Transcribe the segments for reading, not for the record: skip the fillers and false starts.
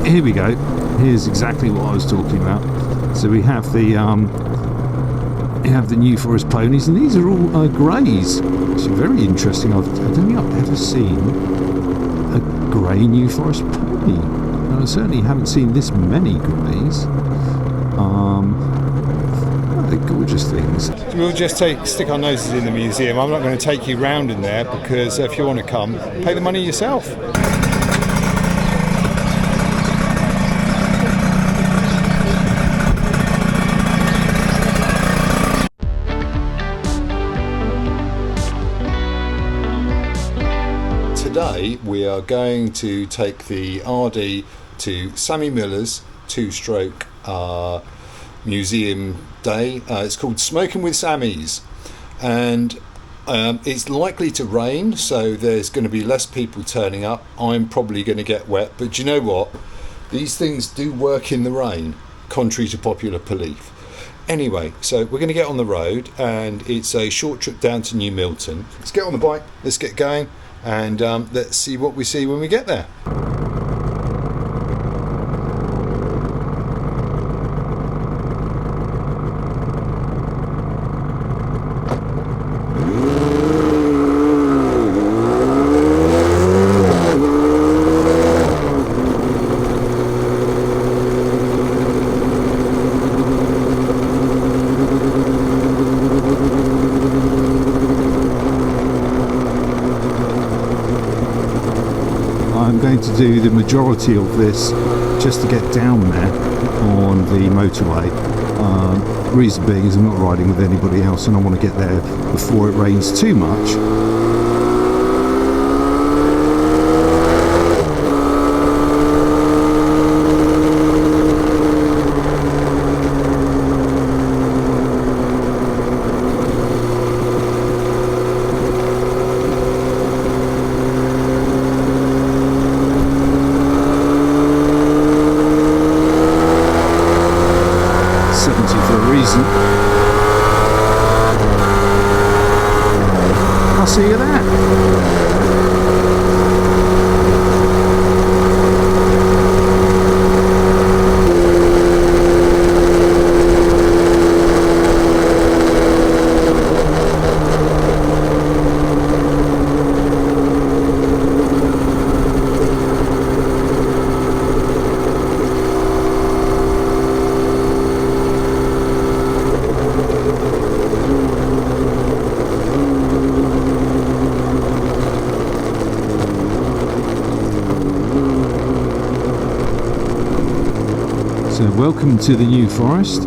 here we go. Here's exactly what I was talking about. So we have the New Forest Ponies, and these are all greys. It's very interesting. I don't think I've ever seen a grey New Forest Pony. And I certainly haven't seen this many greys. They're gorgeous things. We'll just stick our noses in the museum. I'm not going to take you round in there because if you want to come, pay the money yourself. Today we are going to take the RD to Sammy Millers 2-stroke museum day. It's called Smokin with Sammy's, and it's likely to rain, so there's going to be less people turning up. I'm probably going to get wet, but you know what? These things do work in the rain, contrary to popular belief. Anyway, so we're going to get on the road, and it's a short trip down to New Milton. Let's get on the bike, let's get going, and let's see what we see when we get there. To do the majority of this just to get down there on the motorway. Reason being is I'm not riding with anybody else, and I want to get there before it rains too much. 70 for a reason. I'll see you there. So welcome to the New Forest.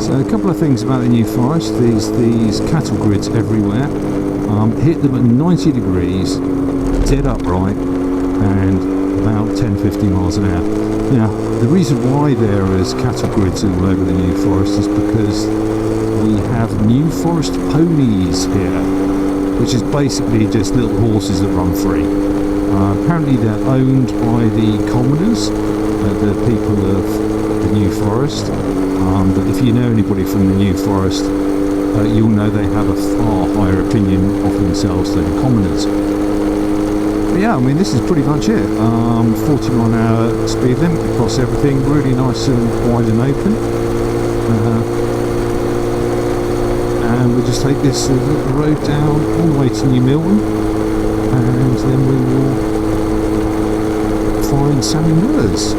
So a couple of things about the New Forest. These cattle grids everywhere. Hit them at 90 degrees, dead upright, and about 10-15 miles an hour. Now, the reason why there is cattle grids all over the New Forest is because we have New Forest Ponies here, which is basically just little horses that run free. Apparently they're owned by the commoners, the people of the New Forest. But if you know anybody from the New Forest, you'll know they have a far higher opinion of themselves than commoners. But yeah, I mean, this is pretty much it. 40-mile-an-hour speed limit across everything, really nice and wide and open. And we'll just take this little road down all the way to New Milton, and then we will find Sammy Millers.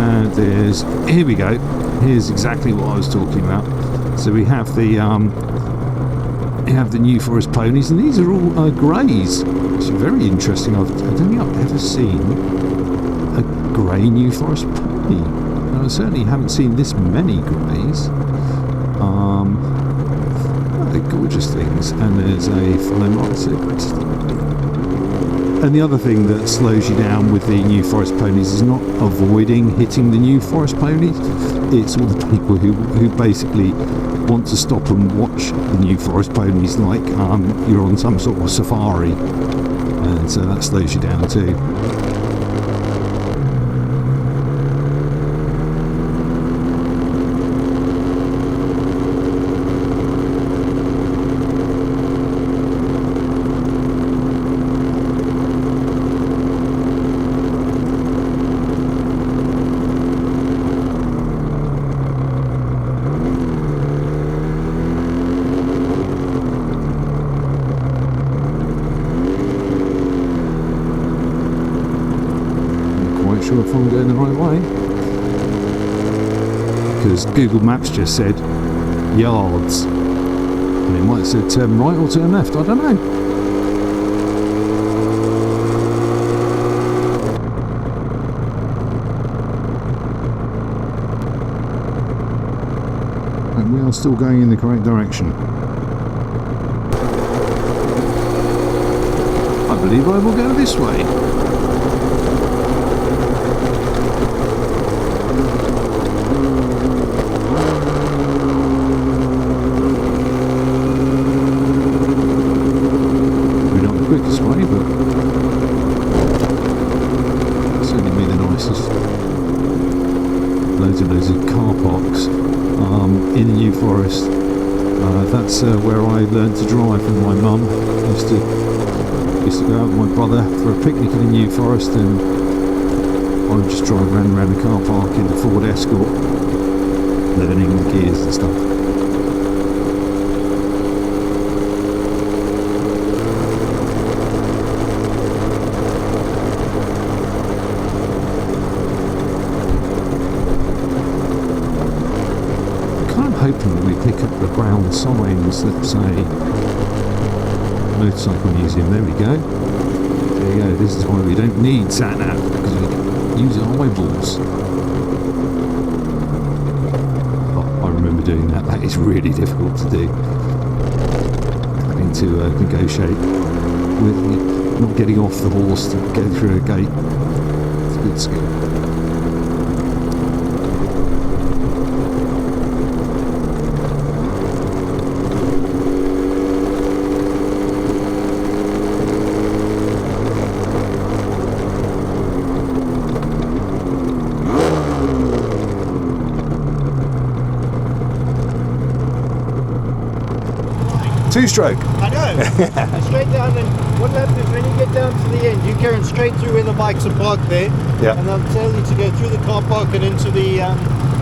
And here we go. Here's exactly what I was talking about. So we have the New Forest Ponies, and these are all greys. It's very interesting. I don't think I've ever seen a grey New Forest Pony. I certainly haven't seen this many greys. They're gorgeous things. And there's a Fulmar. And the other thing that slows you down with the New Forest Ponies is not avoiding hitting the New Forest Ponies. It's all the people who basically want to stop and watch the New Forest Ponies like you're on some sort of safari. And so that slows you down too. sure if I'm going the right way. Because Google Maps just said yards. And it might have said turn right or turn left, I don't know. And we are still going in the correct direction. I believe I will go this way. Maybe not the quickest way, but certainly be the nicest. Loads of car parks in the New Forest. That's where I learned to drive with my mum. Used to go out with my brother for a picnic in the New Forest, and I would just drive around the car park in the Ford Escort, learning the gears and stuff. I'm kind of hoping that we pick up the brown signs that say Motorcycle Museum. There we go. There you go. This is why we don't need sat-nav, because we can use our eyeballs. Oh, I remember doing that. That is really difficult to do. Having to negotiate with not getting off the horse to go through a gate. It's a good skill. Two-stroke. I know. Straight down, and what happens when you get down to the end, you're going straight through where the bikes are parked there. Yeah. And they'll tell you to go through the car park and into the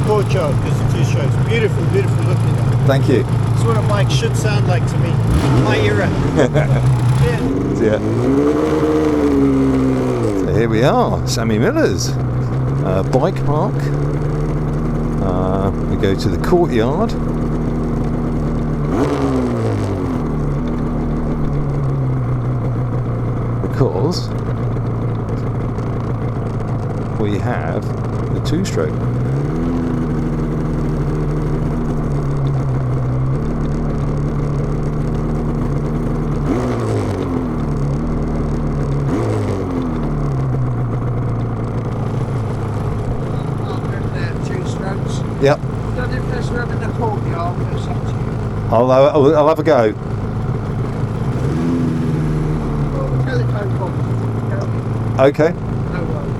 courtyard, because the two-strokes. Beautiful, beautiful looking. Thank you. That's what a bike should sound like to me. My era. Yeah. So here we are, Sammy Millers. Bike park. We go to the courtyard. Because we have the two-stroke. Yep. Don't if there's room in the courtyard, it's up to you. I'll have a go. Telephone box. Okay. No worries.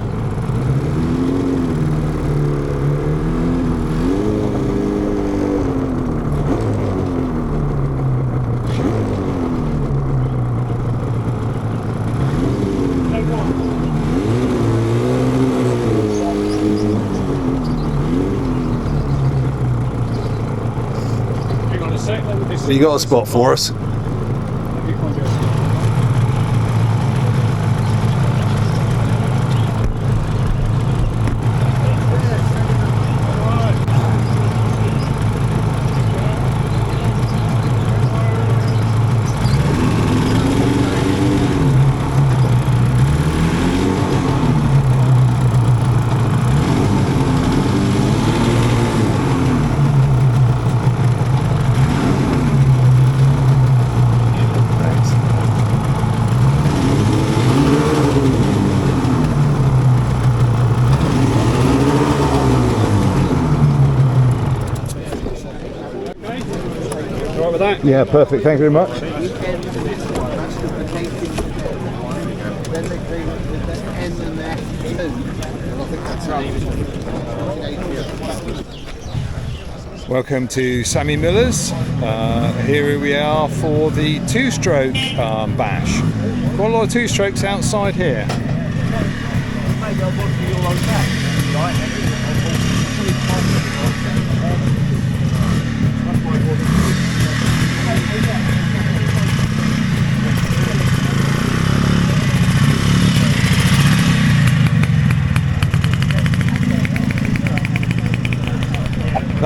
So you got a spot for us? Yeah, perfect. Thank you very much. Welcome to Sammy Millers. Here we are for the two-stroke bash. Got a lot of two-strokes outside here.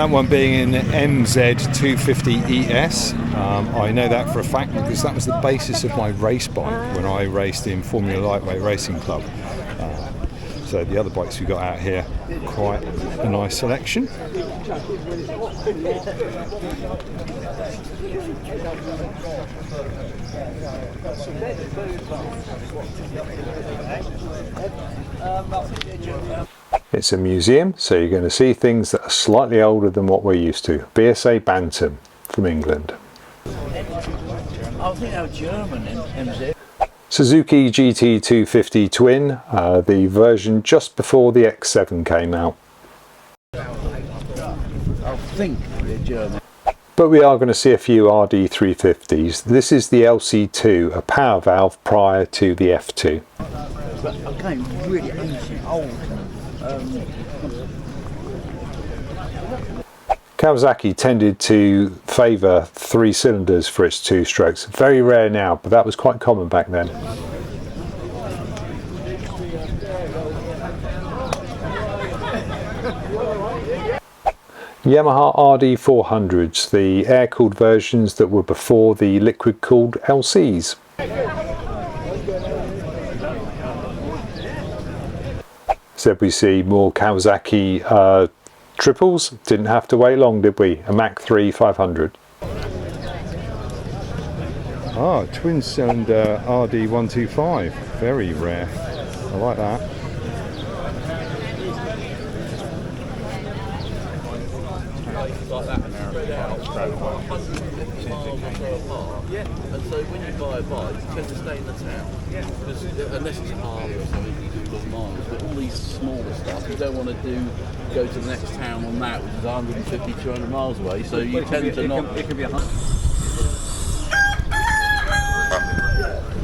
That one being an MZ250ES. I know that for a fact because that was the basis of my race bike when I raced in Formula Lightweight Racing Club. So the other bikes we got out here, quite a nice selection. It's a museum, so you're going to see things that are slightly older than what we're used to. BSA Bantam from England. I think they were German in MZ. Suzuki GT 250 Twin, the version just before the X7 came out. I think they're German. But we are going to see a few RD 350s. This is the LC2, a power valve prior to the F2. But again, really ancient, old. Kawasaki tended to favour 3 cylinders for its 2 strokes. Very rare now, but that was quite common back then. Yamaha RD 400s, the air-cooled versions that were before the liquid-cooled LCs. So we see more Kawasaki triples. Didn't have to wait long, did we? A Mach III 500. Ah, twin cylinder RD 125. Very rare. I like that. Yeah, and so when you buy a bike, you tend to stay in the town. Because unless it's Harley or something, you do good miles. But all these smaller stuff, you don't want to go to the next town on that, which is 150, 200 miles away. So you tend to not. It could be 100.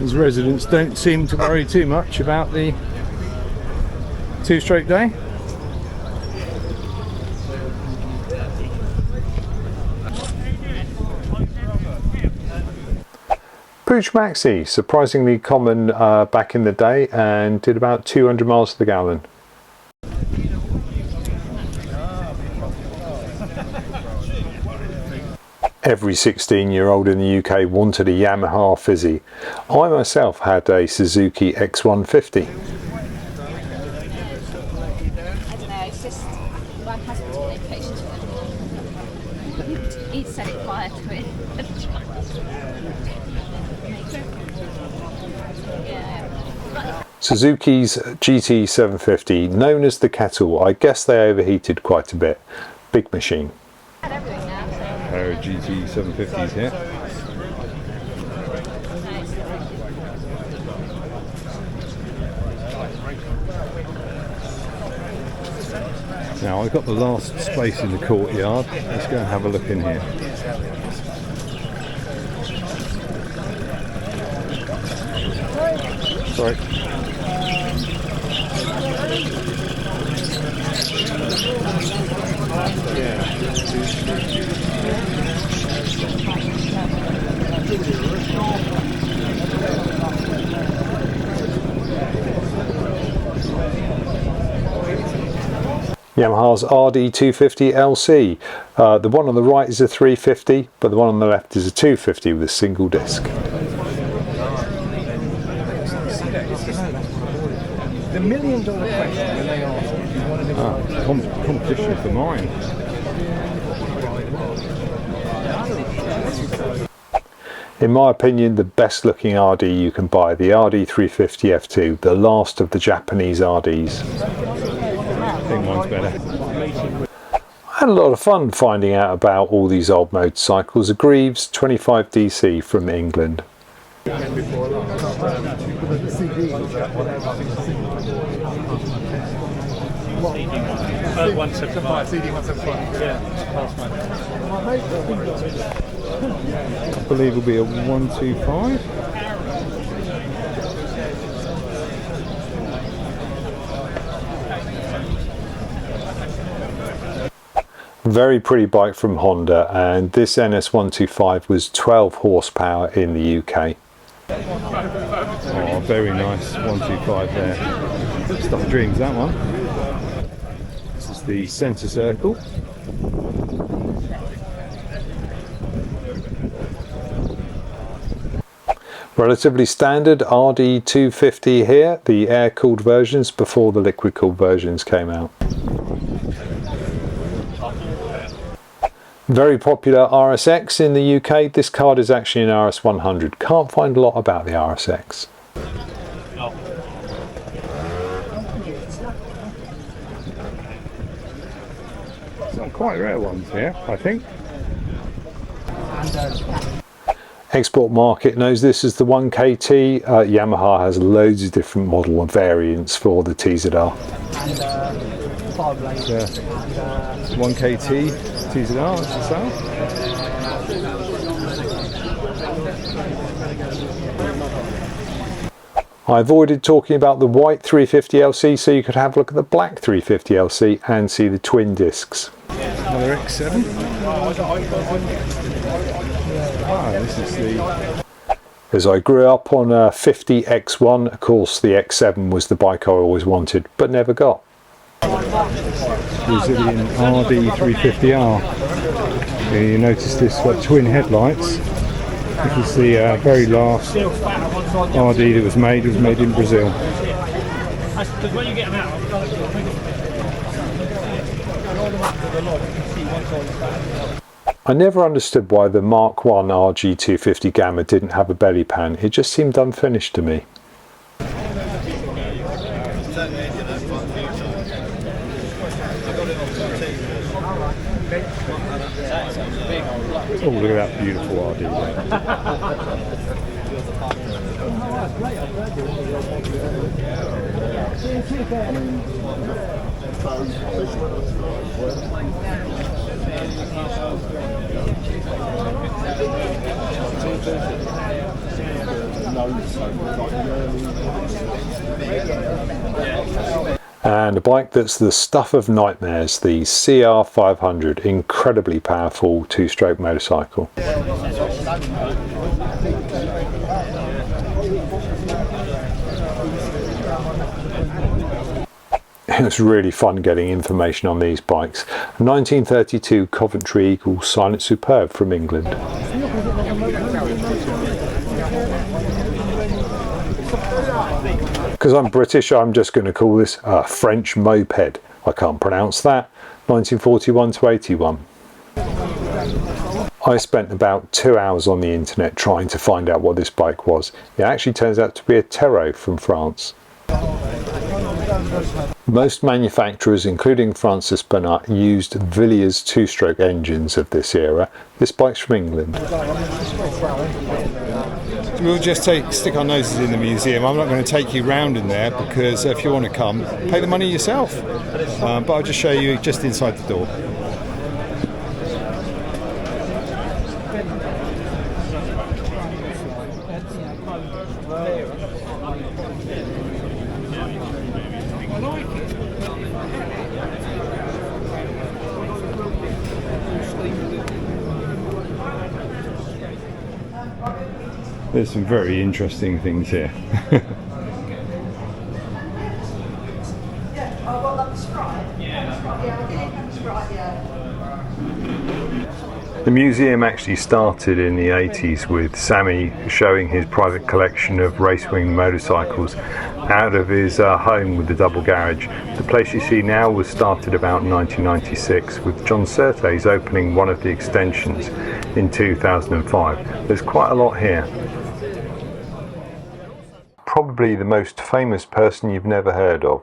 These residents don't seem to worry too much about the 2-stroke day. Puch Maxi, surprisingly common back in the day, and did about 200 miles to the gallon. Every 16-year-old in the UK wanted a Yamaha Fizzy. I myself had a Suzuki X150. I don't know, it's just one husband's communication to him. He'd said it prior to it. Suzuki's GT 750, known as the Kettle. I guess they overheated quite a bit. Big machine. GT 750s here. Now I've got the last space in the courtyard. Let's go and have a look in here. Sorry. Yamaha's RD 250 LC. The one on the right is a 350, but the one on the left is a 250 with a single disc. The $1 million question when they ask if you want to do Competition for mine. In my opinion, the best looking RD you can buy, the RD 350 F2, the last of the Japanese RDs. I think mine's better. I had a lot of fun finding out about all these old motorcycles. A Greeves 25DC from England. I believe it'll be a 125. Very pretty bike from Honda, and this NS125 was 12 horsepower in the UK. Oh, very nice 125 there. Stuff of dreams, that one. This is the centre circle. Relatively standard RD 250 here, the air-cooled versions before the liquid-cooled versions came out. Very popular RSX in the UK. This card is actually an RS100. Can't find a lot about the RSX. Some quite rare ones here, I think. Export market knows this as the 1KT. Yamaha has loads of different model and variants for the TZR. 1KT TZR, what's the sound? I avoided talking about the white 350LC so you could have a look at the black 350LC and see the twin discs. Another X7. Wow, this is the... As I grew up on a 50 X1, of course the X7 was the bike I always wanted but never got. Brazilian RD 350R. You notice this got twin headlights. This is the very last RD that was made in Brazil. I never understood why the Mark I RG250 Gamma didn't have a belly pan. It just seemed unfinished to me. Oh, look at that beautiful RD there. And a bike that's the stuff of nightmares, the CR500, incredibly powerful two-stroke motorcycle. It was really fun getting information on these bikes. 1932 Coventry Eagle Silent Superb from England. Because I'm British, I'm just going to call this a French moped. I can't pronounce that. 1941 to 81. I spent about 2 hours on the internet trying to find out what this bike was. It actually turns out to be a Terrot from France. Most manufacturers, including Francis Barnett, used Villiers two-stroke engines of this era. This bike's from England. We'll just stick our noses in the museum. I'm not going to take you round in there because if you want to come, pay the money yourself. But I'll just show you just inside the door. There's some very interesting things here. The museum actually started in the 80s with Sammy showing his private collection of racewing motorcycles out of his home with the double garage. The place you see now was started about 1996 with John Surtees opening one of the extensions in 2005. There's quite a lot here. Probably the most famous person you've never heard of.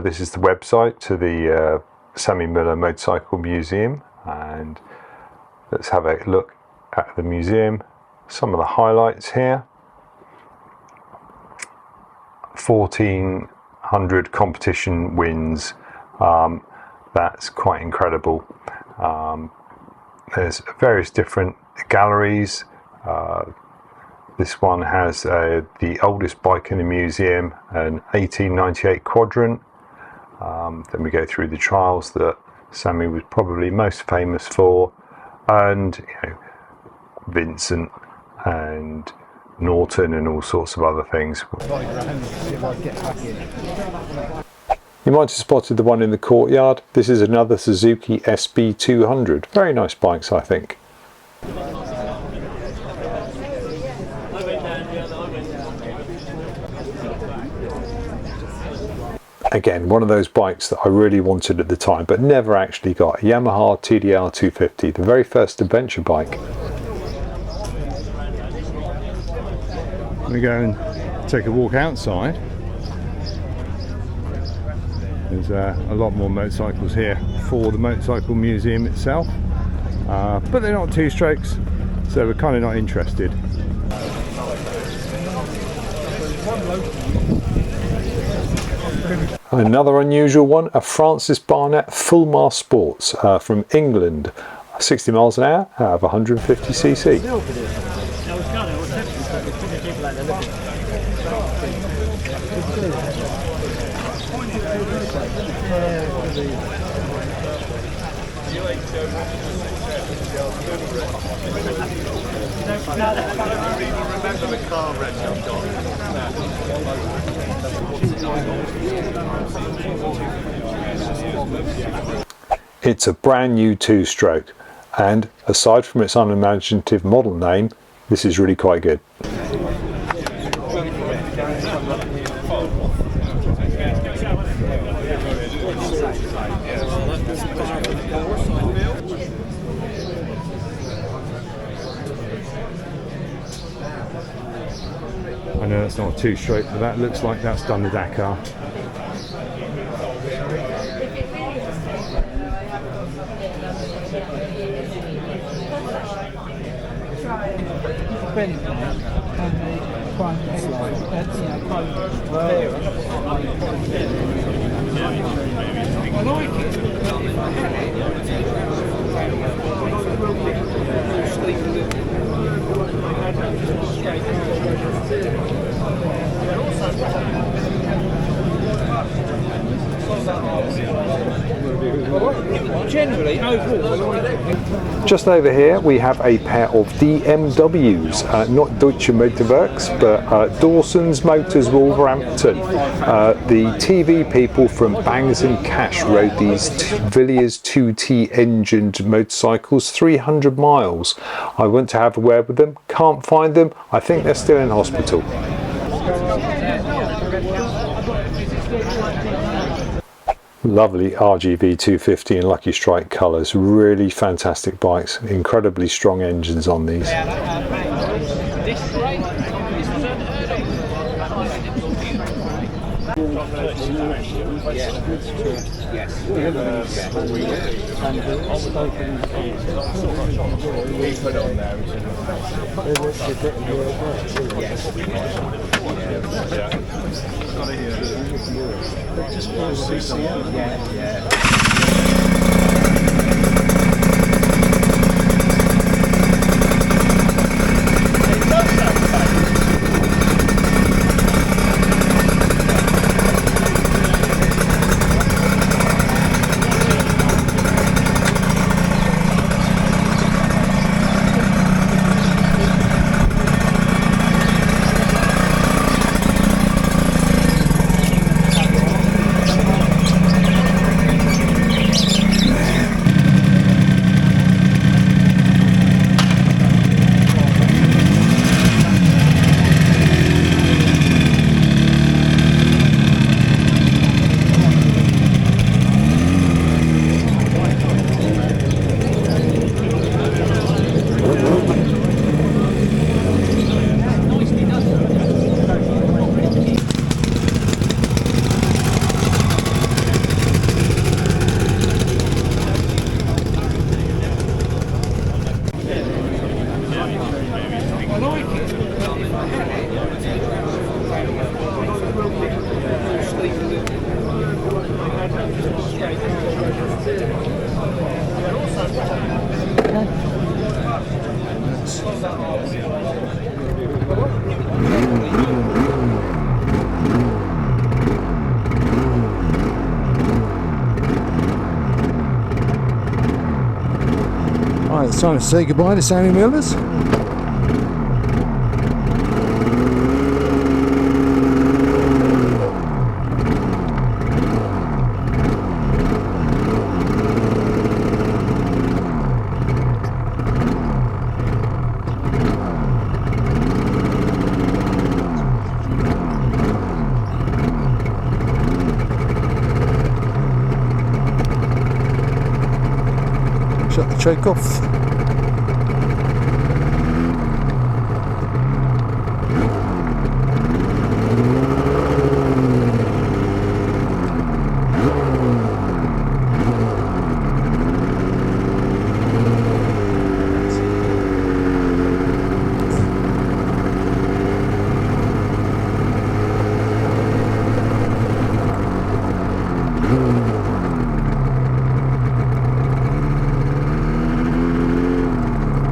This is the website to the Sammy Miller Motorcycle Museum, and let's have a look at the museum. Some of the highlights here. 1,400 competition wins. That's quite incredible. There's various different galleries. This one has the oldest bike in the museum, an 1898 Quadrant. Then we go through the trials that Sammy was probably most famous for, and Vincent and Norton and all sorts of other things. You might have spotted the one in the courtyard. This is another Suzuki SB 200. Very nice bikes, I think. Again, one of those bikes that I really wanted at the time, but never actually got. Yamaha TDR 250, the very first adventure bike. We go and take a walk outside. There's a lot more motorcycles here for the motorcycle museum itself, but they're not two-strokes, so we're kind of not interested. Another unusual one, a Francis Barnett Fulmar Sports from England, 60 miles an hour out of 150cc. It's a brand new two-stroke, and aside from its unimaginative model name, this is really quite good. I know that's not a two-stroke, but that looks like that's done the Dakar. Just over here we have a pair of DMWs, not Deutsche Motorwerks, but Dawson's Motors Wolverhampton. The TV people from Bangers and Cash rode these Villiers 2T engined motorcycles 300 miles. I went to have a word with them, can't find them, I think they're still in hospital. Lovely RGV 250 in Lucky Strike colours, really fantastic bikes, incredibly strong engines on these. Right, it's time to say goodbye to Sammy Millers. shut the choke off.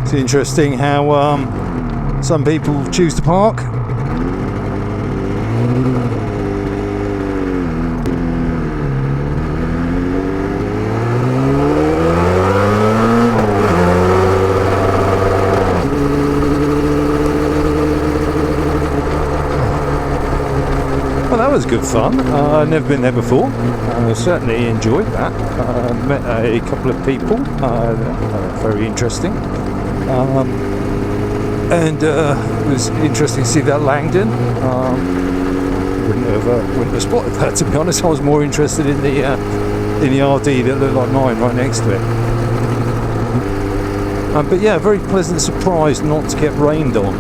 It's interesting how some people choose to park. Well, that was good fun. I've never been there before. Certainly enjoyed that. Met a couple of people. Very interesting. And it was interesting to see that Langdon. Wouldn't have spotted that, to be honest. I was more interested in the RD that looked like mine right next to it. But yeah, very pleasant surprise not to get rained on.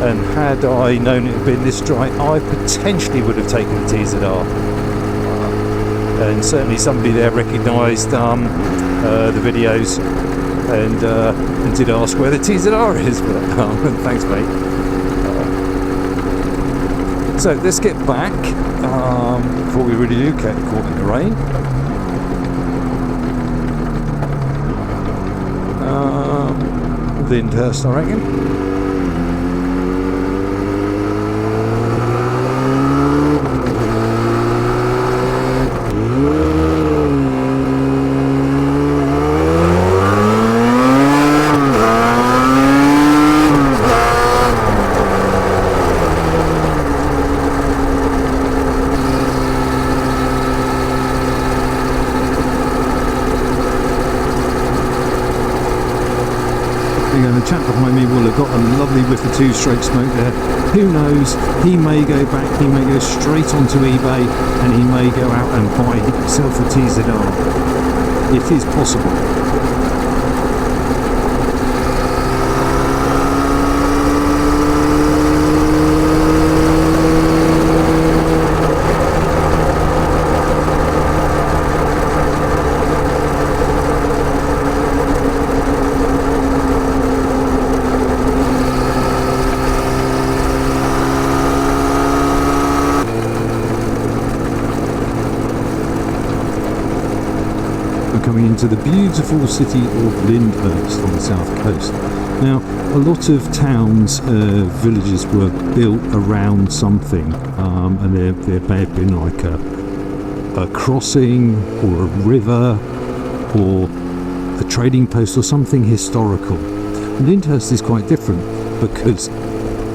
And had I known it had been this dry, I potentially would have taken the TZR. And certainly somebody there recognised the videos and did ask where the TZR is. But thanks, mate. So let's get back before we really do get caught in the rain. Lyndhurst, I reckon. The chap behind me will have got a lovely whiff of two-stroke smoke there. Who knows, he may go back, he may go straight onto eBay and he may go out and buy himself a TZR. It is possible. Coming into the beautiful city of Lyndhurst on the south coast. Now, a lot of towns, villages were built around something, and there may have been like a crossing or a river or a trading post or something historical. And Lyndhurst is quite different because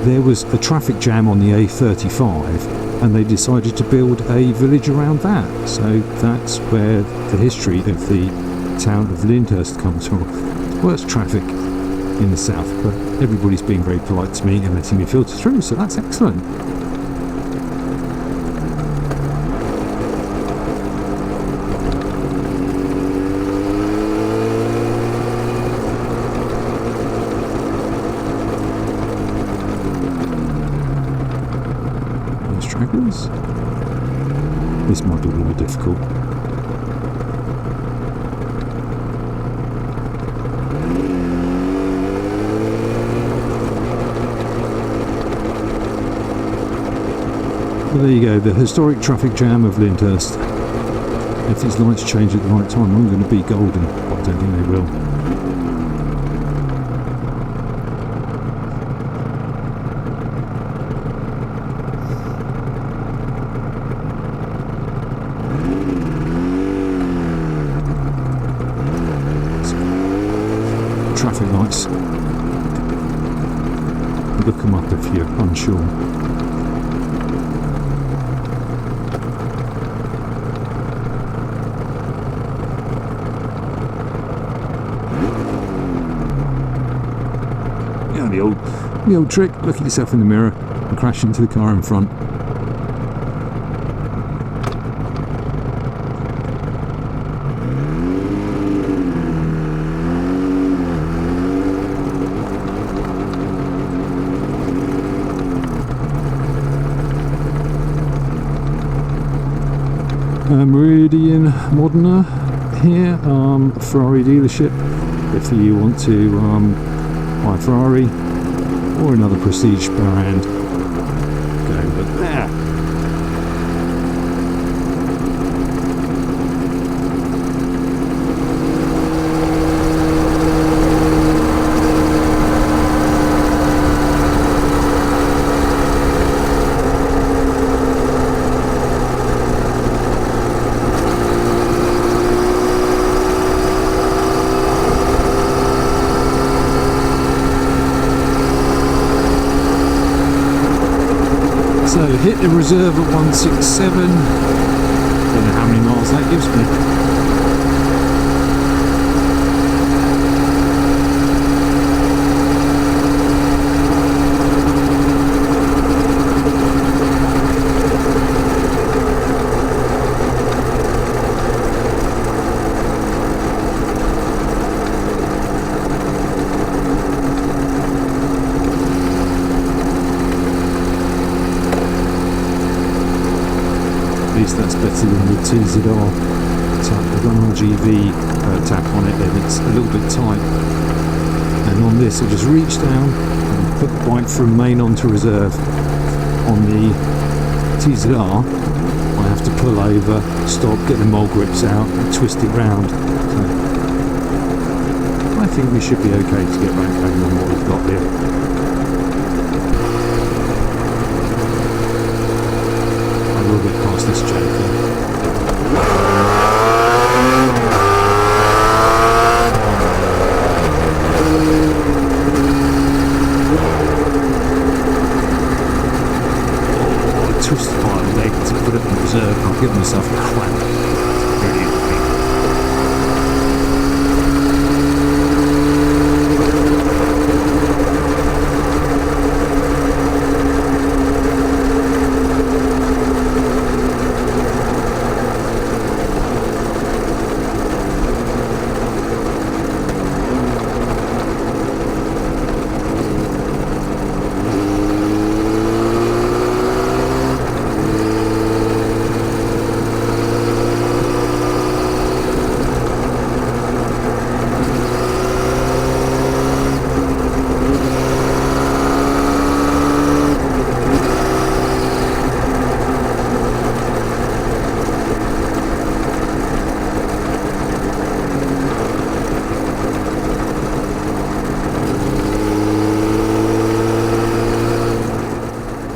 there was a traffic jam on the A35 and they decided to build a village around that. So that's where the history of the town of Lyndhurst comes from. Worst traffic in the south, but everybody's being very polite to me and letting me filter through, so that's excellent. This might be a little difficult. Well, there you go, the historic traffic jam of Lyndhurst. If these lights change at the right time, I'm going to be golden, but I don't think they will. Traffic lights, look them up if you're unsure. Yeah, the old trick, look at yourself in the mirror and crash into the car in front. Meridian Modena here, Ferrari dealership. If you want to buy a Ferrari or another prestige brand, go over there. So hit the reserve at 167. Don't know how many miles that gives me. At least that's better than the TZR tap. I've got an RGV tap on it and it's a little bit tight. And on this I just reach down and put the bike from main onto reserve. On the TZR I have to pull over, stop, get the mole grips out and twist it round. So I think we should be okay to get back home on what we've got here. We'll get past this joker. Oh, I twisted my leg to put it in reserve. I'll give myself a clamp. Really annoying.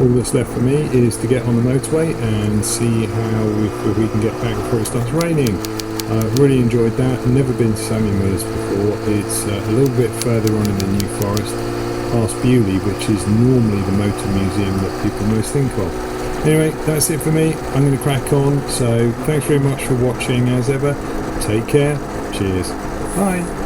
All that's left for me is to get on the motorway and see how if we can get back before it starts raining. Really enjoyed that. Never been to Sammy Millers before. It's a little bit further on in the New Forest, past Bewley, which is normally the motor museum that people most think of. Anyway, that's it for me. I'm going to crack on. So thanks very much for watching as ever. Take care. Cheers. Bye.